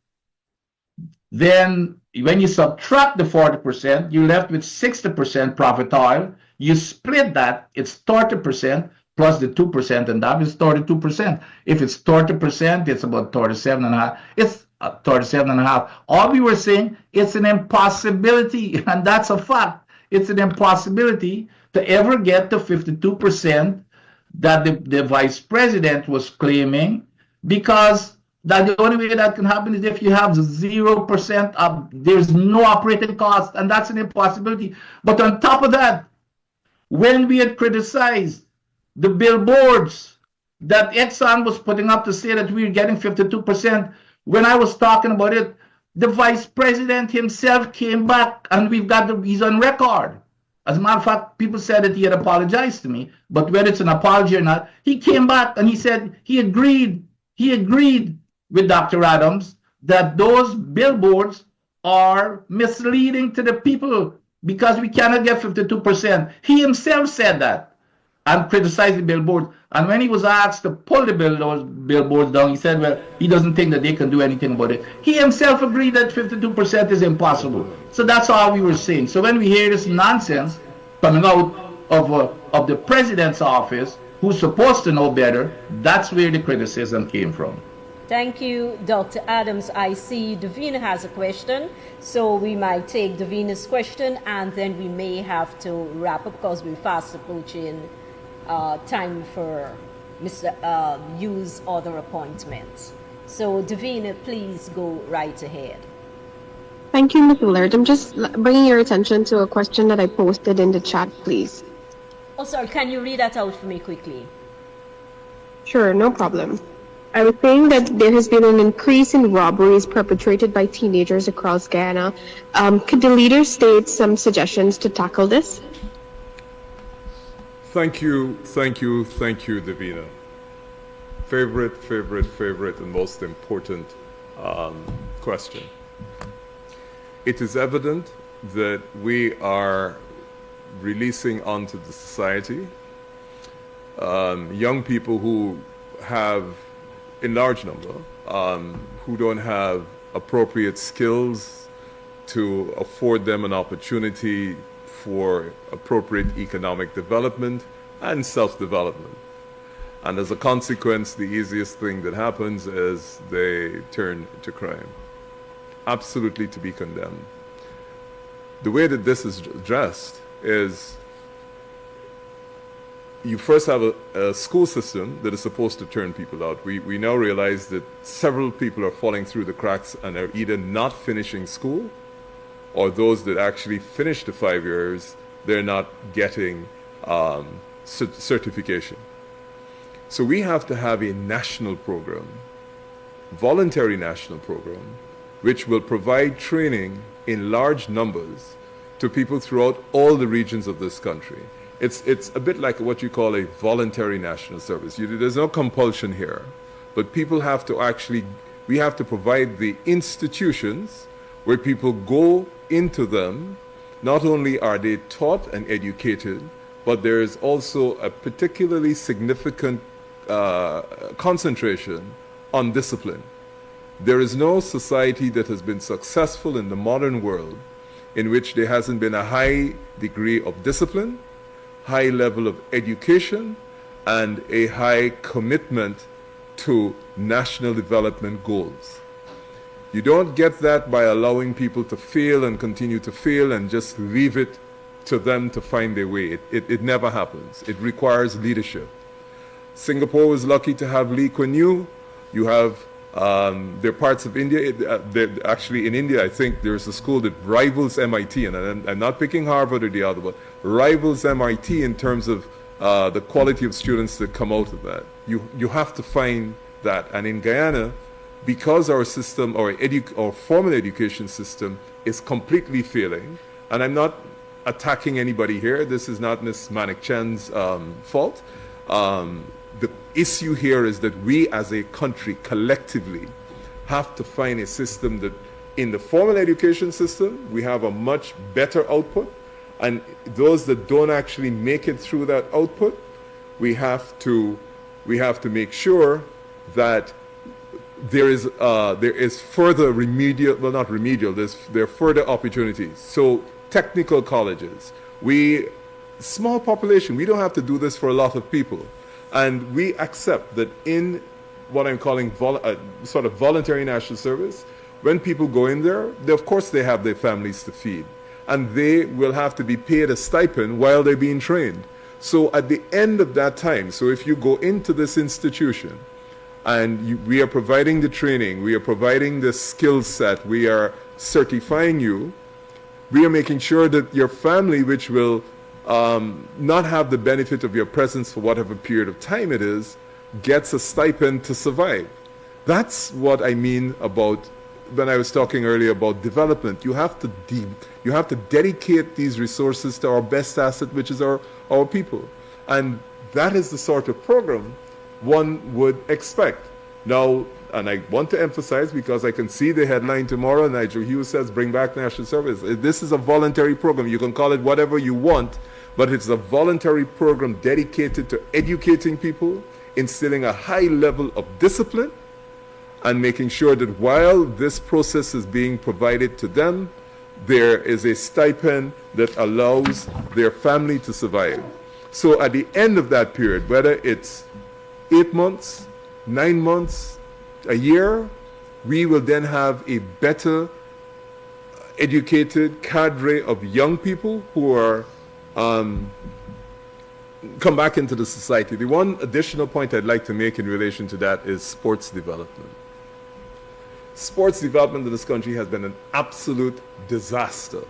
then when you subtract the 40%, you're left with 60% profit oil. You split that, it's 30% plus the 2%, and that is 32%. If it's 30%, it's about 37.5. It's 37.5. All we were saying, it's an impossibility, and that's a fact. It's an impossibility to ever get to 52% that the vice president was claiming, because that the only way that can happen is if you have 0% of, there's no operating cost, and that's an impossibility. But on top of that, when we had criticized the billboards that Exxon was putting up to say that we were getting 52%, when I was talking about it, the vice president himself came back, and he's on record. As a matter of fact, people said that he had apologized to me, but whether it's an apology or not, he came back and he said he agreed with Dr. Adams that those billboards are misleading to the people because we cannot get 52%. He himself said that and criticized the billboards. And when he was asked to pull those billboards down, he said, well, he doesn't think that they can do anything about it. He himself agreed that 52% is impossible. So that's all we were saying. So when we hear this nonsense coming out of the president's office, who's supposed to know better, that's where the criticism came from. Thank you, Dr. Adams. I see Davina has a question, so we might take Davina's question and then we may have to wrap up because we're fast approaching time for Mr. Yu's other appointments. So Davina, please go right ahead. Thank you, Ms. Willard. I'm just bringing your attention to a question that I posted in the chat, please. Oh, sorry, can you read that out for me quickly? Sure, no problem. I was saying that there has been an increase in robberies perpetrated by teenagers across Guyana. Could the leader state some suggestions to tackle this? Thank you, Davina. Favorite, and most important question. It is evident that we are releasing onto the society young people who have, in large number, who don't have appropriate skills to afford them an opportunity for appropriate economic development and self-development. And as a consequence, the easiest thing that happens is they turn to crime. Absolutely to be condemned. The way that this is addressed is you first have a school system that is supposed to turn people out. We now realize that several people are falling through the cracks and are either not finishing school, or those that actually finish the 5 years, they're not getting certification. So we have to have a national program, voluntary national program, which will provide training in large numbers to people throughout all the regions of this country. It's a bit like what you call a voluntary national service. There's no compulsion here, but people have to actually, we have to provide the institutions where people go into them. Not only are they taught and educated, but there is also a particularly significant concentration on discipline. There is no society that has been successful in the modern world in which there hasn't been a high degree of discipline, high level of education, and a high commitment to national development goals. You don't get that by allowing people to fail and continue to fail and just leave it to them to find their way. It never happens. It requires leadership. Singapore was lucky to have Lee Kuan Yew. You have, there are parts of India, actually in India, I think there's a school that rivals MIT, and I'm not picking Harvard or the other, but rivals MIT in terms of the quality of students that come out of that. You have to find that. And in Guyana, because our system, our formal education system is completely failing, and I'm not attacking anybody here, this is not Ms. Manik Chen's fault. The issue here is that we as a country collectively have to find a system that in the formal education system, we have a much better output, and those that don't actually make it through that output, we have to make sure that there is further remedial, well, not remedial, there are further opportunities. So technical colleges, small population, we don't have to do this for a lot of people. And we accept that in what I'm calling sort of voluntary national service, when people go in there, of course they have their families to feed. And they will have to be paid a stipend while they're being trained. So at the end of that time, so if you go into this institution and we are providing the training, we are providing the skill set, we are certifying you, we are making sure that your family, which will not have the benefit of your presence for whatever period of time it is, gets a stipend to survive. That's what I mean about when I was talking earlier about development. You have to dedicate these resources to our best asset, which is our people. And that is the sort of program one would expect. Now, and I want to emphasize, because I can see the headline tomorrow, Nigel Hughes says, bring back national service. This is a voluntary program. You can call it whatever you want, but it's a voluntary program dedicated to educating people, instilling a high level of discipline, and making sure that while this process is being provided to them, there is a stipend that allows their family to survive. So at the end of that period, whether it's 8 months, 9 months, a year, we will then have a better educated cadre of young people who are come back into the society. The one additional point I'd like to make in relation to that is sports development. Sports development in this country has been an absolute disaster.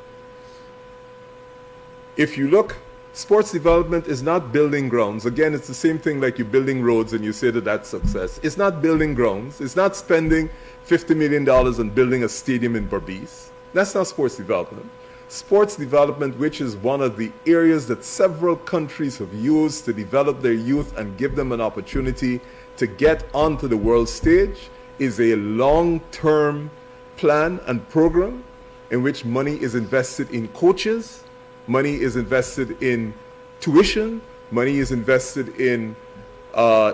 If you look Sports development is not building grounds. Again, it's the same thing like you're building roads and you say that that's success. It's not building grounds. It's not spending $50 million on building a stadium in Berbice. That's not sports development. Sports development, which is one of the areas that several countries have used to develop their youth and give them an opportunity to get onto the world stage, is a long-term plan and program in which money is invested in coaches, money is invested in tuition, money is invested in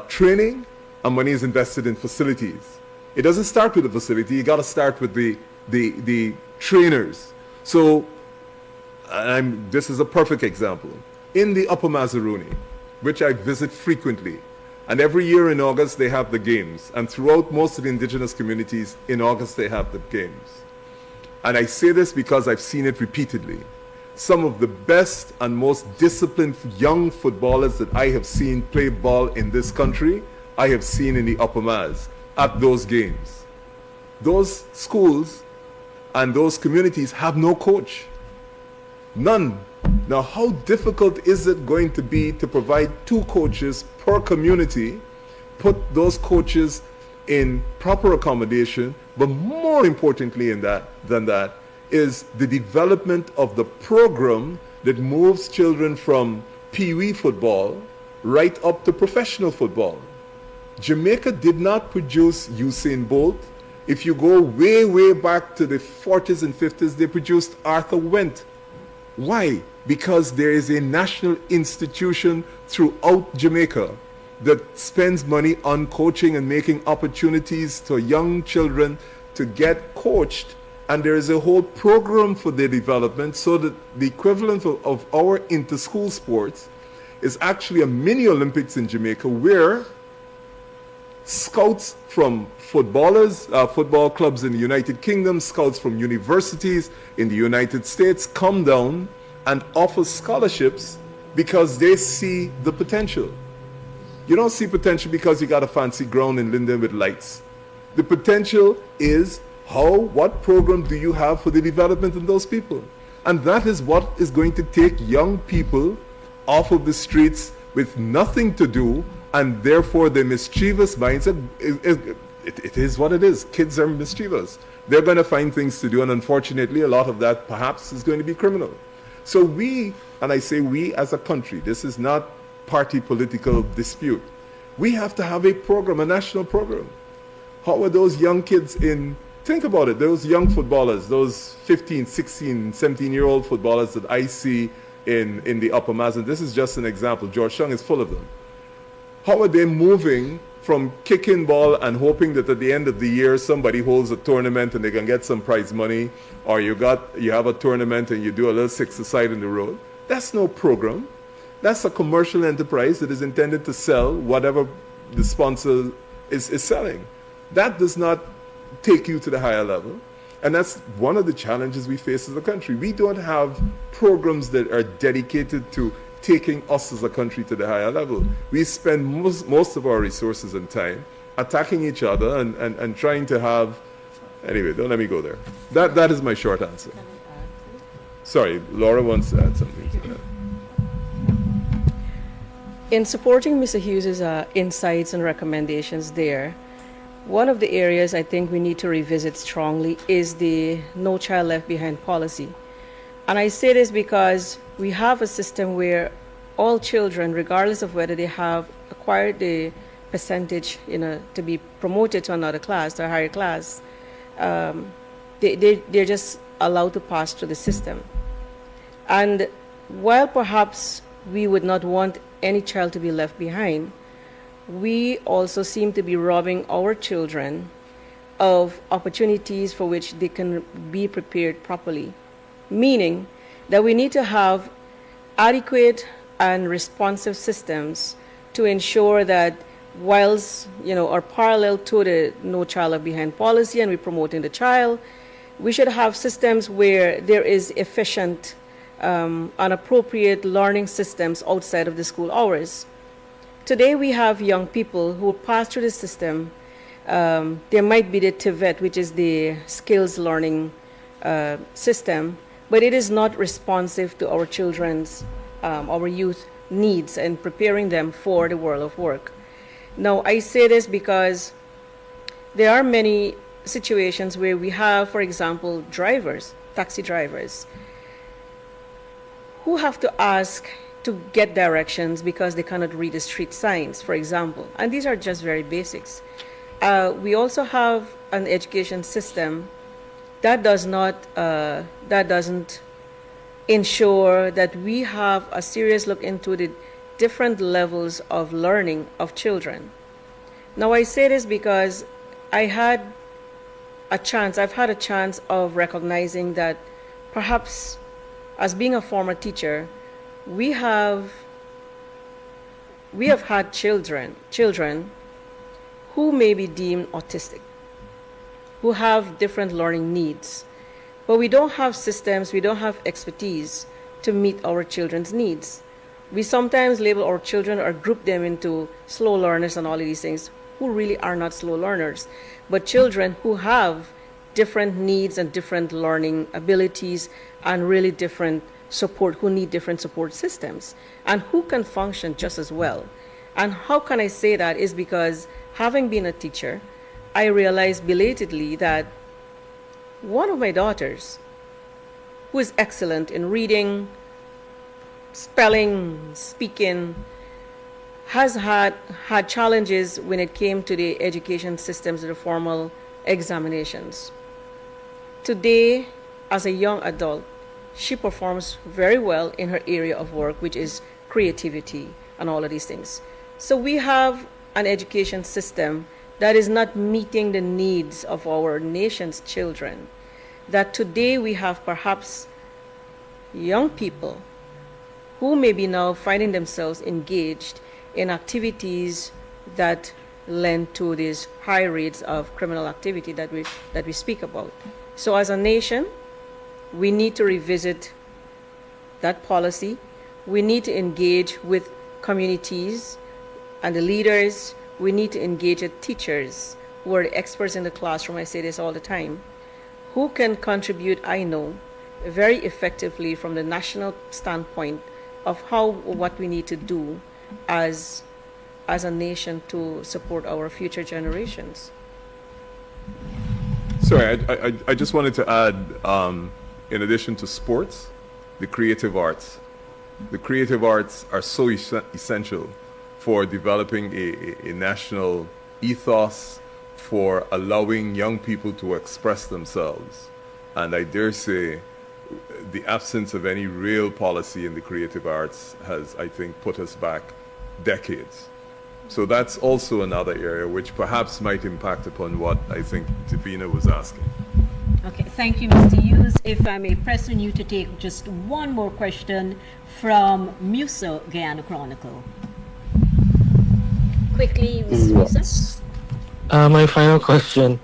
training, and money is invested in facilities. It doesn't start with the facility. You got to start with the trainers. So this is a perfect example. In the Upper Mazaruni, which I visit frequently, and every year in August they have the games, and throughout most of the indigenous communities, in August they have the games. And I say this because I've seen it repeatedly. Some of the best and most disciplined young footballers that I have seen play ball in this country, I have seen in the Upper Maz at those games. Those schools and those communities have no coach. None. Now, how difficult is it going to be to provide 2 coaches per community, put those coaches in proper accommodation, but more importantly than that is the development of the program that moves children from pee-wee football right up to professional football. Jamaica did not produce Usain Bolt. If you go way, way back to the 40s and 50s, they produced Arthur Wendt. Why? Because there is a national institution throughout Jamaica that spends money on coaching and making opportunities to young children to get coached, and there is a whole program for their development, so that the equivalent of our inter-school sports is actually a mini Olympics in Jamaica, where scouts from football clubs in the United Kingdom, scouts from universities in the United States come down and offer scholarships because they see the potential. You don't see potential because you got a fancy ground in Linden with lights. The potential is what program do you have for the development of those people? And that is what is going to take young people off of the streets with nothing to do, and therefore their mischievous mindset, it is what it is. Kids are mischievous. They're going to find things to do, and unfortunately a lot of that perhaps is going to be criminal. So we, and I say we as a country, this is not party political dispute. We have to have a program, a national program. How are those young kids think about it, those young footballers, those 15, 16, 17-year-old footballers that I see in the Upper Mazin, this is just an example. Georgetown is full of them. How are they moving from kicking ball and hoping that at the end of the year somebody holds a tournament and they can get some prize money, or you have a tournament and you do a little six-a-side in the road? That's no program. That's a commercial enterprise that is intended to sell whatever the sponsor is selling. That does not take you to the higher level. And that's one of the challenges we face as a country. We don't have programs that are dedicated to taking us as a country to the higher level. We spend most of our resources and time attacking each other and trying to have... Anyway, don't let me go there. That is my short answer. Sorry, Laura wants to add something to that. In supporting Mr. Hughes's insights and recommendations there, one of the areas I think we need to revisit strongly is the No Child Left Behind policy. And I say this because we have a system where all children, regardless of whether they have acquired the percentage to be promoted to another class, to a higher class, they're just allowed to pass through the system. And while perhaps we would not want any child to be left behind, we also seem to be robbing our children of opportunities for which they can be prepared properly. Meaning that we need to have adequate and responsive systems to ensure that whilst, are parallel to the No Child Left Behind policy and we're promoting the child, we should have systems where there is efficient and appropriate learning systems outside of the school hours. Today we have young people who pass through the system. There might be the TVET, which is the skills learning system, but it is not responsive to our children's our youth needs and preparing them for the world of work. Now, I say this because there are many situations where we have, for example, drivers, taxi drivers, who have to ask to get directions because they cannot read the street signs, for example. And these are just very basics. We also have an education system that doesn't ensure that we have a serious look into the different levels of learning of children. Now, I say this because I've had a chance of recognizing that perhaps as being a former teacher, we have had children who may be deemed autistic, who have different learning needs, but we don't have systems, we don't have expertise to meet our children's needs. We sometimes label our children or group them into slow learners and all of these things, who really are not slow learners, but children who have different needs and different learning abilities and really different support, who need different support systems, and who can function just as well. And how can I say that is because having been a teacher, I realized belatedly that one of my daughters, who is excellent in reading, spelling, speaking, has had challenges when it came to the education systems, the formal examinations. Today, as a young adult, she performs very well in her area of work, which is creativity and all of these things. So we have an education system that is not meeting the needs of our nation's children. That today we have perhaps young people who may be now finding themselves engaged in activities that lend to these high rates of criminal activity that we speak about. So as a nation, we need to revisit that policy. We need to engage with communities and the leaders. We need to engage with teachers who are the experts in the classroom. I say this all the time, who can contribute, I know, very effectively from the national standpoint of what we need to do as a nation to support our future generations. Sorry, I just wanted to add, in addition to sports, the creative arts. The creative arts are so essential for developing a national ethos, for allowing young people to express themselves. And I dare say the absence of any real policy in the creative arts has, I think, put us back decades. So that's also another area which perhaps might impact upon what I think Davina was asking. Okay, thank you, Mr. Hughes. If I may press on you to take just one more question from Musa, Guyana Chronicle. Quickly, Ms. Musa. My final question.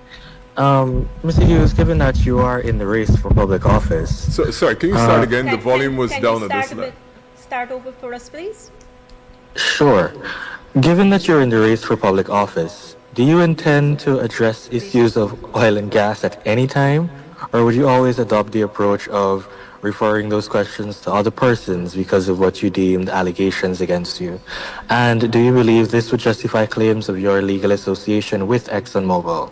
Mr. Hughes, given that you are in the race for public office... So, sorry, can you start again? The volume was down at this time. Start over for us, please. Sure. Given that you're in the race for public office, do you intend to address issues of oil and gas at any time? Or would you always adopt the approach of referring those questions to other persons because of what you deemed allegations against you? And do you believe this would justify claims of your legal association with ExxonMobil?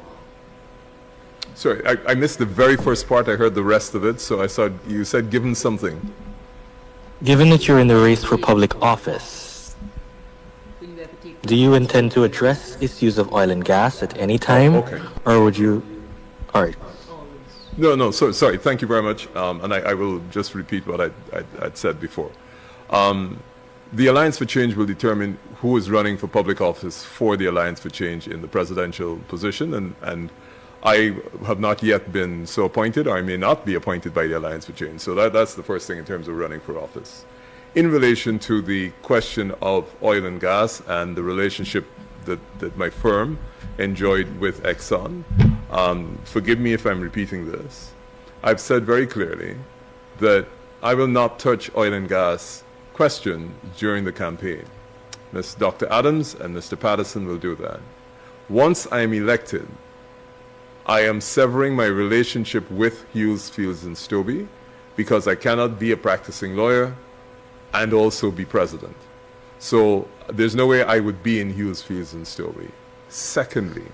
Sorry, I missed the very first part. I heard the rest of it, so I thought you said given something. Given that you're in the race for public office, do you intend to address issues of oil and gas at any time? Oh, okay. Or would you... All right. No, sorry, thank you very much. And I will just repeat what I'd said before. The Alliance for Change will determine who is running for public office for the Alliance for Change in the presidential position, and I have not yet been so appointed, or I may not be appointed by the Alliance for Change. So that's the first thing in terms of running for office. In relation to the question of oil and gas and the relationship that my firm enjoyed with Exxon, forgive me if I'm repeating this. I've said very clearly that I will not touch oil and gas question during the campaign. Ms. Dr. Adams and Mr. Patterson will do that. Once I am elected, I am severing my relationship with Hughes, Fields, and Stobie because I cannot be a practicing lawyer and also be president. So there's no way I would be in Hughes Fields and Stowaway. Secondly,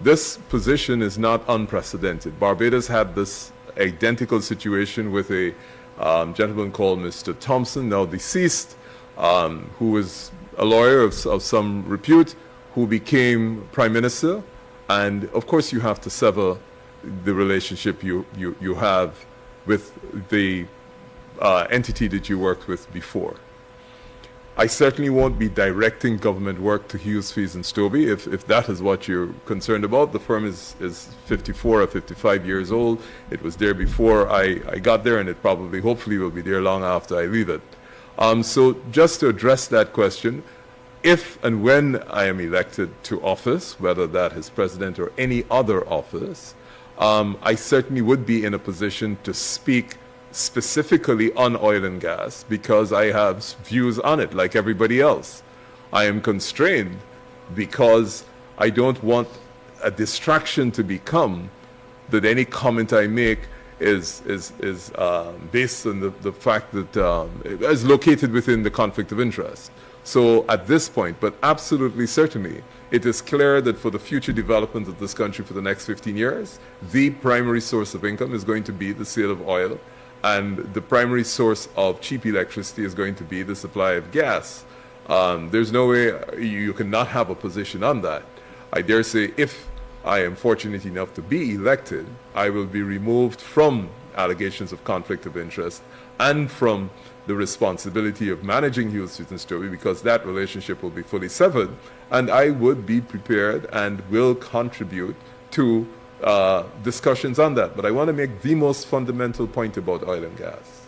this position is not unprecedented. Barbados had this identical situation with a gentleman called Mr. Thompson, now deceased, who was a lawyer of some repute, who became prime minister. And of course you have to sever the relationship you have with the entity that you worked with before. I certainly won't be directing government work to Hughes, Fields and Stowaway if that is what you're concerned about. The firm is 54 or 55 years old. It was there before I got there, and it probably, hopefully, will be there long after I leave it. So just to address that question, if and when I am elected to office, whether that is president or any other office, I certainly would be in a position to speak specifically on oil and gas because I have views on it like everybody else. I am constrained because I don't want a distraction to become that any comment I make is based on the fact that is located within the conflict of interest. So at this point, but absolutely certainly, it is clear that for the future development of this country for the next 15 years, the primary source of income is going to be the sale of oil, and the primary source of cheap electricity is going to be the supply of gas. There's no way you cannot have a position on that. I dare say if I am fortunate enough to be elected, I will be removed from allegations of conflict of interest and from the responsibility of managing Hughes Fields and Stowaway, because that relationship will be fully severed, and I would be prepared and will contribute to discussions on that. But I want to make the most fundamental point about oil and gas.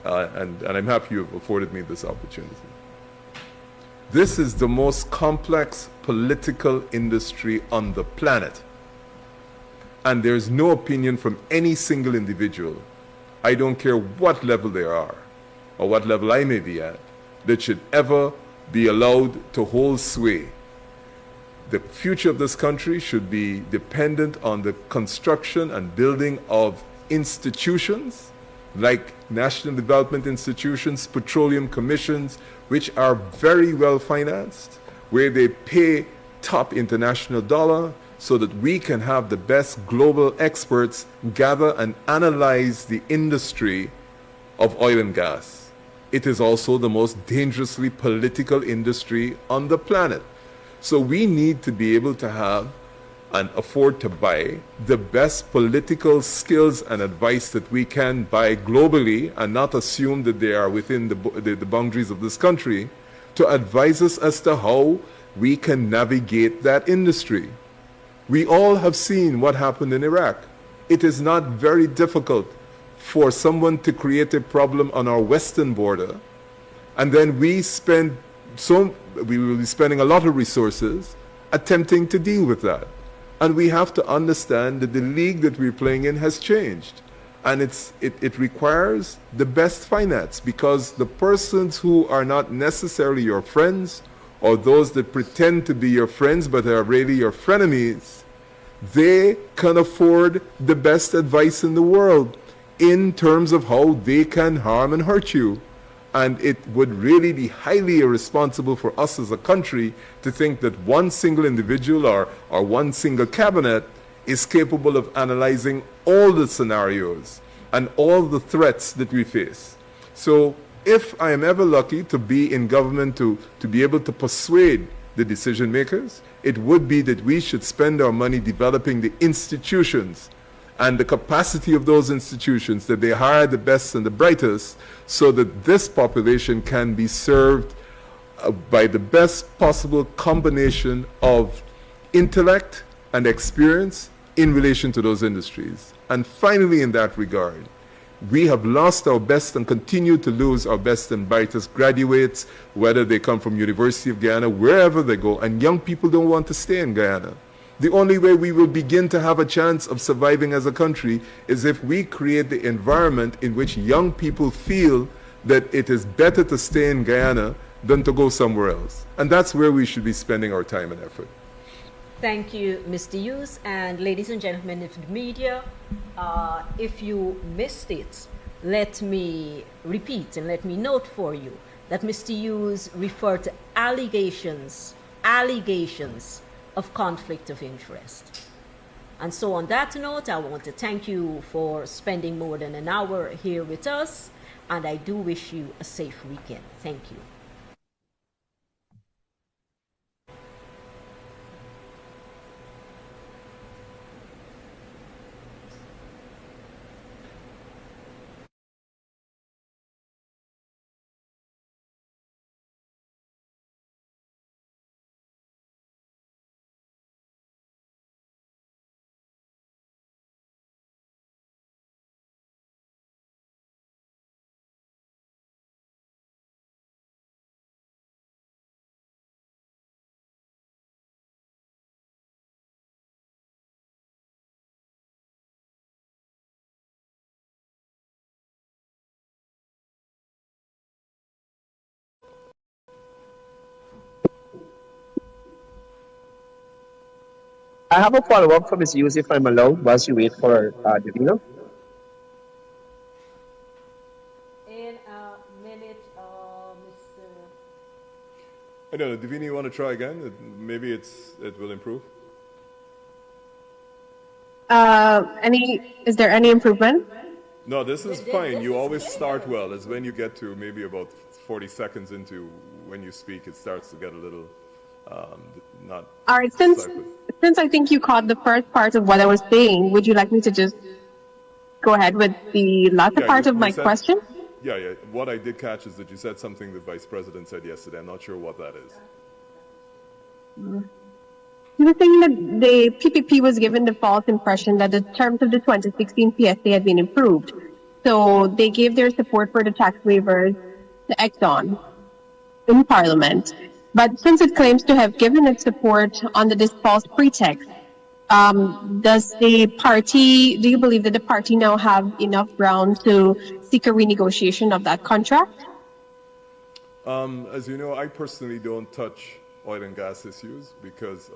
And I'm happy you have afforded me this opportunity. This is the most complex political industry on the planet. And there's no opinion from any single individual, I don't care what level they are, or what level I may be at, that should ever be allowed to hold sway. The future of this country should be dependent on the construction and building of institutions like national development institutions, petroleum commissions, which are very well financed, where they pay top international dollar so that we can have the best global experts gather and analyze the industry of oil and gas. It is also the most dangerously political industry on the planet. So we need to be able to have and afford to buy the best political skills and advice that we can buy globally, and not assume that they are within the boundaries of this country, to advise us as to how we can navigate that industry. We all have seen what happened in Iraq. It is not very difficult for someone to create a problem on our western border, and then we will be spending a lot of resources attempting to deal with that. And we have to understand that the league that we're playing in has changed. And it requires the best finance, because the persons who are not necessarily your friends, or those that pretend to be your friends but are really your frenemies, they can afford the best advice in the world in terms of how they can harm and hurt you. And it would really be highly irresponsible for us as a country to think that one single individual or one single cabinet is capable of analyzing all the scenarios and all the threats that we face. So if I am ever lucky to be in government to be able to persuade the decision makers, it would be that we should spend our money developing the institutions and the capacity of those institutions, that they hire the best and the brightest, so that this population can be served by the best possible combination of intellect and experience in relation to those industries. And finally, in that regard, we have lost our best and continue to lose our best and brightest graduates, whether they come from University of Guyana, wherever they go, and young people don't want to stay in Guyana. The only way we will begin to have a chance of surviving as a country is if we create the environment in which young people feel that it is better to stay in Guyana than to go somewhere else. And that's where we should be spending our time and effort. Thank you, Mr. Hughes. And ladies and gentlemen of the media, if you missed it, let me repeat and let me note for you that Mr. Hughes referred to allegations of conflict of interest. And so on that note, I want to thank you for spending more than an hour here with us, and I do wish you a safe weekend. Thank you. I have a follow-up for Ms. Hughes, if I'm allowed, whilst you wait for Davina. In a minute, Mr. I don't know, Divini, you want to try again? Maybe it will improve. Is there any improvement? No, this is fine. You always start well. It's when you get to maybe about 40 seconds into when you speak, it starts to get a little not. All right, since I think you caught the first part of what I was saying, would you like me to just go ahead with the latter part of my question? Yeah. What I did catch is that you said something the Vice President said yesterday. I'm not sure what that is. You were saying that the PPP was given the false impression that the terms of the 2016 PSA had been improved. So they gave their support for the tax waivers to Exxon in Parliament. But since it claims to have given its support under this false pretext, do you believe that the party now have enough ground to seek a renegotiation of that contract? As you know, I personally don't touch oil and gas issues because